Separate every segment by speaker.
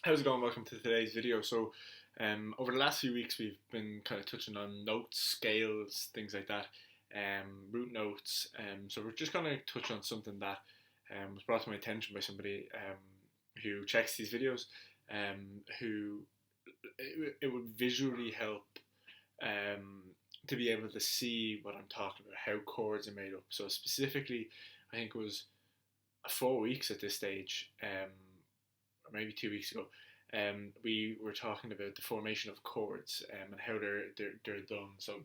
Speaker 1: How's it going? Welcome to today's video. Over the last few weeks, we've been kind of touching on notes, scales, things like that, root notes. So we're just going to touch on something that was brought to my attention by somebody who checks these videos, who it would visually help to be able to see what I'm talking about, how chords are made up. So specifically, I think it was 4 weeks at this stage. Or maybe 2 weeks ago, we were talking about the formation of chords and how they're done. So,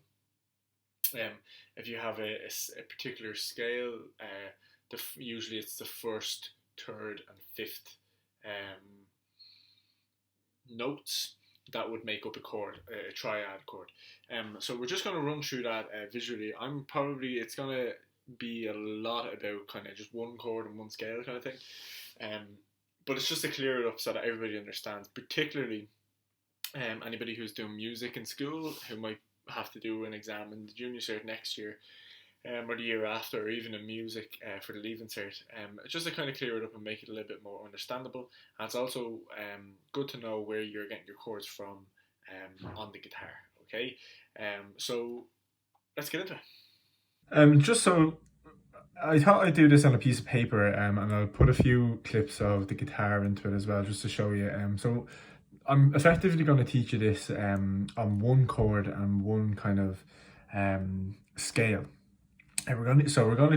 Speaker 1: if you have a particular scale, usually it's the first, third, and fifth notes that would make up a chord, a triad chord. So we're just going to run through that visually. It's going to be a lot about kind of just one chord and one scale kind of thing. But it's just to clear it up so that everybody understands, particularly anybody who's doing music in school who might have to do an exam in the junior cert next year, or the year after, or even in music for the leaving cert. Just to kind of clear it up and make it a little bit more understandable. And it's also good to know where you're getting your chords from on the guitar. Okay, so let's get into it.
Speaker 2: Just so I thought I'd do this on a piece of paper, and I'll put a few clips of the guitar into it as well, just to show you. So I'm effectively going to teach you this on one chord and one kind of scale. And we're going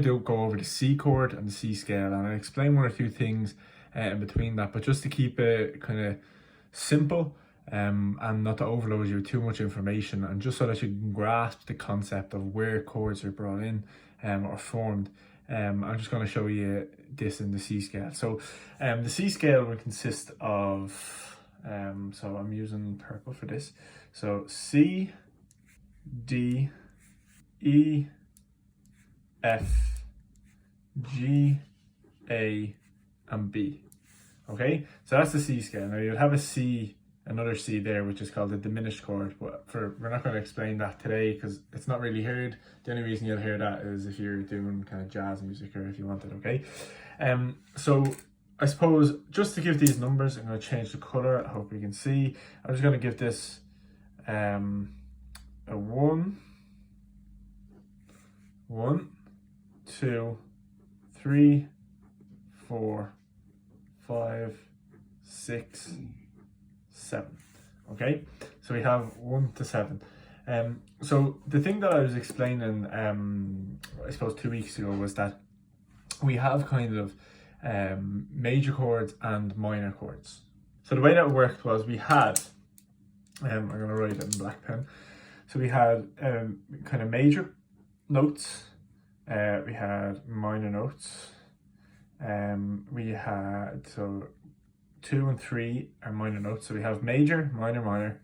Speaker 2: to go over the C chord and the C scale, and I'll explain one or two things in between that, but just to keep it kind of simple. And not to overload you with too much information, and just so that you can grasp the concept of where chords are brought in or formed. I'm just going to show you this in the C scale. So the C scale will consist of, so I'm using purple for this. So C, D, E, F, G, A, and B. Okay, so that's the C scale. Now you'll have another C there, which is called the diminished chord, but we're not going to explain that today because it's not really heard. The only reason you'll hear that is if you're doing kind of jazz music or if you want it. Okay, so I suppose just to give these numbers, I'm going to change the color. I hope you can see. I'm just going to give this a 1, 2, 3, 4, 5, 6, 7. Okay, so we have 1 to 7. So the thing that I was explaining, I suppose 2 weeks ago, was that we have kind of major chords and minor chords. So the way that it worked was we had, I'm going to write it in black pen. So we had kind of major notes, we had minor notes, we had 2 and 3 are minor notes. So we have major, minor, minor.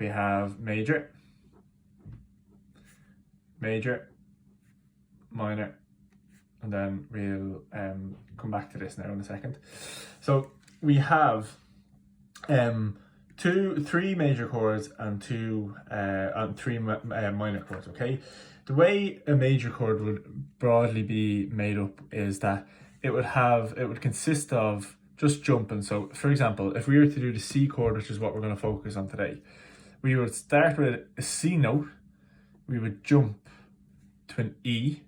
Speaker 2: We have major, major, minor, and then we'll come back to this now in a second. So we have 3 major chords and 3 minor chords. Okay, the way a major chord would broadly be made up is that it would consist of just jumping. So for example, if we were to do the C chord, which is what we're going to focus on today, we would start with a C note, we would jump to an E,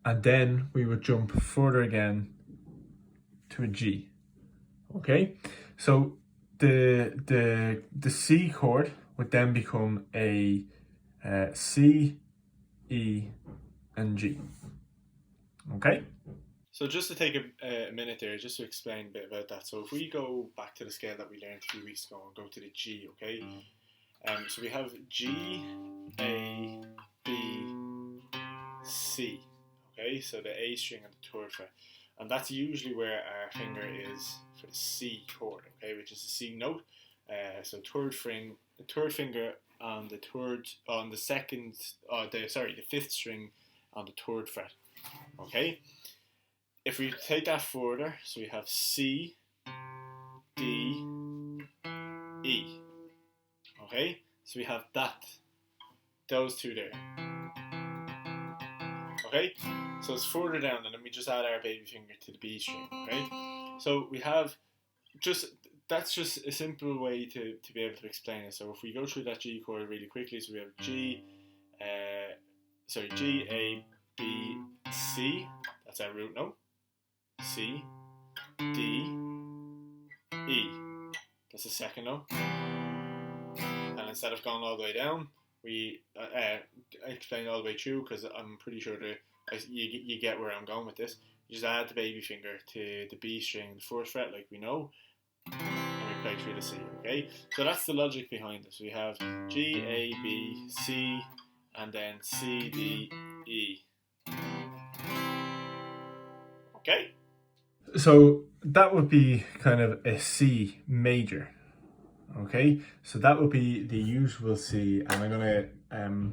Speaker 2: and then we would jump further again to a G. Okay, so the C chord would then become a C, E, and G. Okay.
Speaker 1: So just to take a minute there, just to explain a bit about that. So if we go back to the scale that we learned a few weeks ago and go to the G, okay? So we have G, A, B, C, okay? So the A string and the third fret. And that's usually where our finger is for the C chord, okay? Which is the C note. So the third finger on the fifth string on the third fret, okay? If we take that further, so we have C, D, E. Okay, so we have those two there. Okay, so it's further down, and then we just add our baby finger to the B string. Okay, so we have that's just a simple way to be able to explain it. So if we go through that G chord really quickly, so we have G, G, A, B, C, that's our root note, C, D, E, that's the second note, and instead of going all the way down, we explain all the way through, because I'm pretty sure you get where I'm going with this. You just add the baby finger to the B string, the first fret, like we know, and we play through the C, okay? So that's the logic behind this. We have G, A, B, C, and then C, D, E. Okay?
Speaker 2: So that would be kind of a C major. Okay, so that would be the usual C, and I'm gonna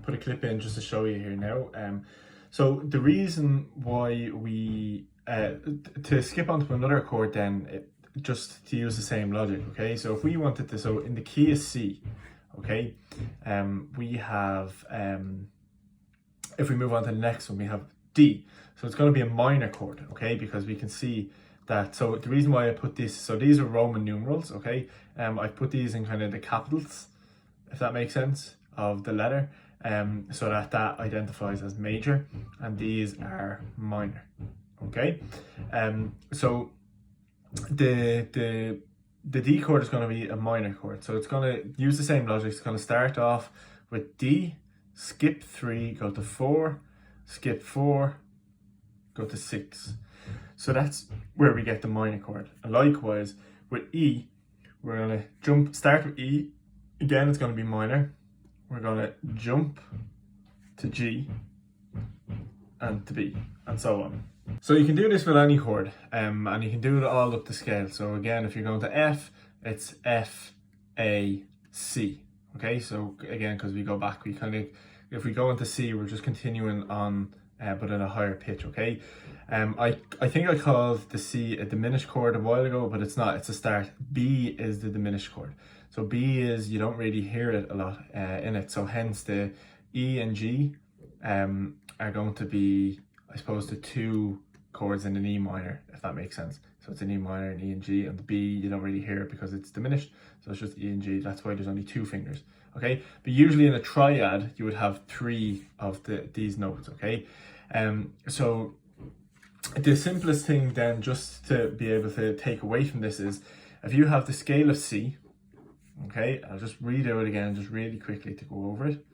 Speaker 2: put a clip in just to show you here now. So the reason why we to skip onto another chord then, just to use the same logic. Okay, so if we wanted to, so in the key of C, okay, we have if we move on to the next one, we have D. So it's going to be a minor chord, okay, because we can see that. So the reason why I put this, so these are Roman numerals, okay, I've put these in kind of the capitals, if that makes sense, of the letter, so that identifies as major, and these are minor, okay. So the D chord is going to be a minor chord, so it's going to use the same logic. It's going to start off with D, skip 3, go to 4, skip 4, go to 6. So that's where we get the minor chord. And likewise with E, we're going to start with E, again it's going to be minor, we're going to jump to G and to B, and so on. So you can do this with any chord, and you can do it all up the scale. So again, if you're going to F, it's F, A, C. Okay, so again, because we go back, we kind of, if we go into C, we're just continuing on, but at a higher pitch, okay? I think I called the C a diminished chord a while ago, but it's not, it's a start. B is the diminished chord. So B is, you don't really hear it a lot in it, so hence the E and G are going to be, I suppose, the two chords in an E minor, if that makes sense. So it's an E minor, an E and G, and the B, you don't really hear it because it's diminished. So it's just E and G. That's why there's only 2 fingers, okay? But usually in a triad, you would have 3 of these notes, okay? So the simplest thing then, just to be able to take away from this, is if you have the scale of C, okay, I'll just read it out again, just really quickly to go over it.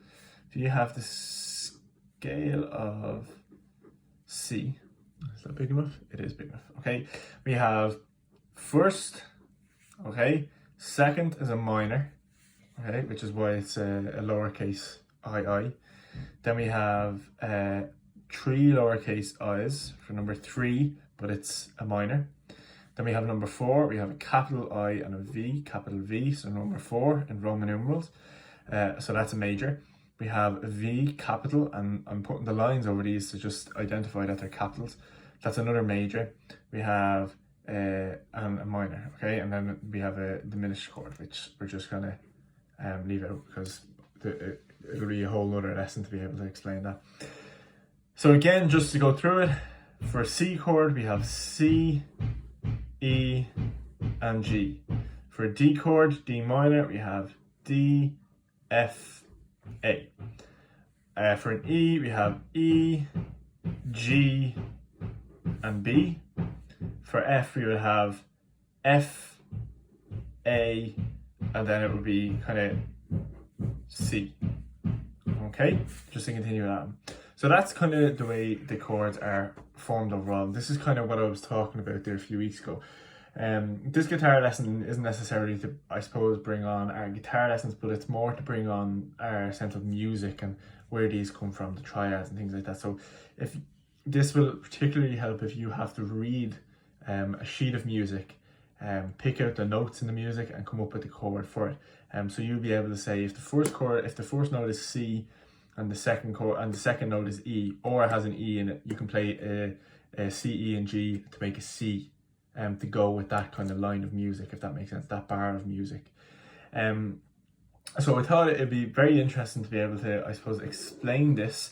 Speaker 2: If you have the scale of C, is that big enough? It is big enough, okay? We have first, okay, second is a minor, okay, which is why it's a lowercase I. Then we have 3 lowercase i's for number 3, but it's a minor. Then we have number 4, we have a capital I and a V, capital V, so number 4 in Roman numerals. So that's a major. We have a V capital, and I'm putting the lines over these to just identify that they're capitals. That's another major. We have a minor, okay? And then we have a diminished chord, which we're just gonna leave out because it'll be a whole other lesson to be able to explain that. So again, just to go through it, for a C chord, we have C, E, and G. For a D chord, D minor, we have D, F, A. For an E, we have E, G, and B. For F, we would have F, A, and then it would be kind of C. Okay, just to continue that. So that's kind of the way the chords are formed overall. This is kind of what I was talking about there a few weeks ago. This guitar lesson isn't necessarily to, I suppose, bring on our guitar lessons, but it's more to bring on our sense of music and where these come from, the triads and things like that. So if this will particularly help if you have to read a sheet of music, pick out the notes in the music and come up with the chord for it. So you'll be able to say if the first note is C, and the second note is E, or it has an E in it, you can play a C, E, and G to make a C, to go with that kind of line of music, if that makes sense, that bar of music. So I thought it'd be very interesting to be able to, I suppose, explain this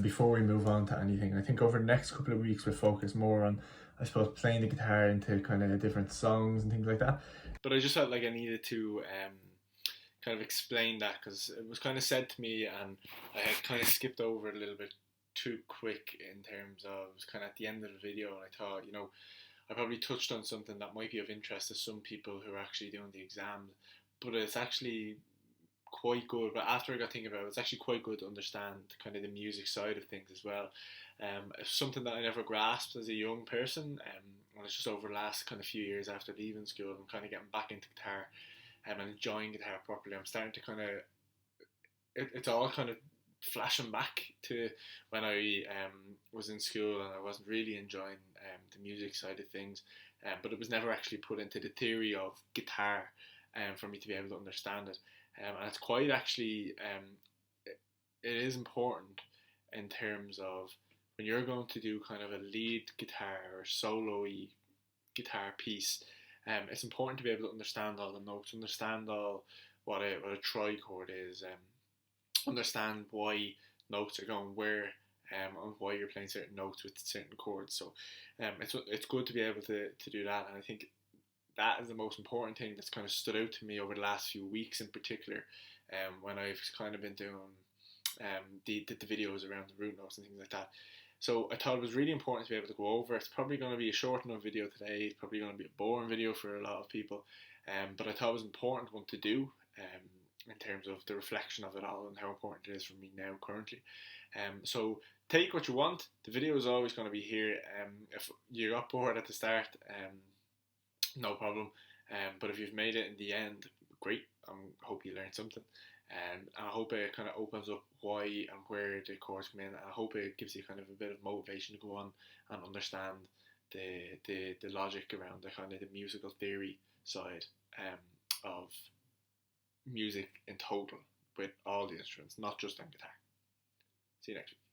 Speaker 2: before we move on to anything. I think over the next couple of weeks we'll focus more on, I suppose, playing the guitar into kind of different songs and things like that.
Speaker 1: but I just felt like I needed to kind of explain that, because it was kind of said to me and I had kind of skipped over it a little bit too quick in terms of, it was kind of at the end of the video, and I thought, I probably touched on something that might be of interest to some people who are actually doing the exams, but it's actually quite good. But after I got thinking about it, it's actually quite good to understand kind of the music side of things as well. It's something that I never grasped as a young person, and it's just over the last kind of few years after leaving school and kind of getting back into guitar and enjoying guitar properly. I'm starting to kind of, it's all kind of flashing back to when I was in school and I wasn't really enjoying the music side of things, but it was never actually put into the theory of guitar for me to be able to understand it. And it's quite actually, it is important in terms of when you're going to do kind of a lead guitar or solo-y guitar piece, it's important to be able to understand all the notes, understand all what a trichord is, understand why notes are going where, and why you're playing certain notes with certain chords. So it's good to be able to do that, and I think that is the most important thing that's kind of stood out to me over the last few weeks in particular, when I've kind of been doing the videos around the root notes and things like that. So I thought it was really important to be able to go over. It's probably going to be a short enough video today. It's probably going to be a boring video for a lot of people, but I thought it was an important one to do in terms of the reflection of it all and how important it is for me now currently. So take what you want. The video is always going to be here. If you got bored at the start, no problem. But if you've made it in the end, great. I hope you learned something. And I hope it kind of opens up why and where the chords come in. And I hope it gives you kind of a bit of motivation to go on and understand the logic around the kind of the musical theory side of music in total with all the instruments, not just on guitar. See you next week.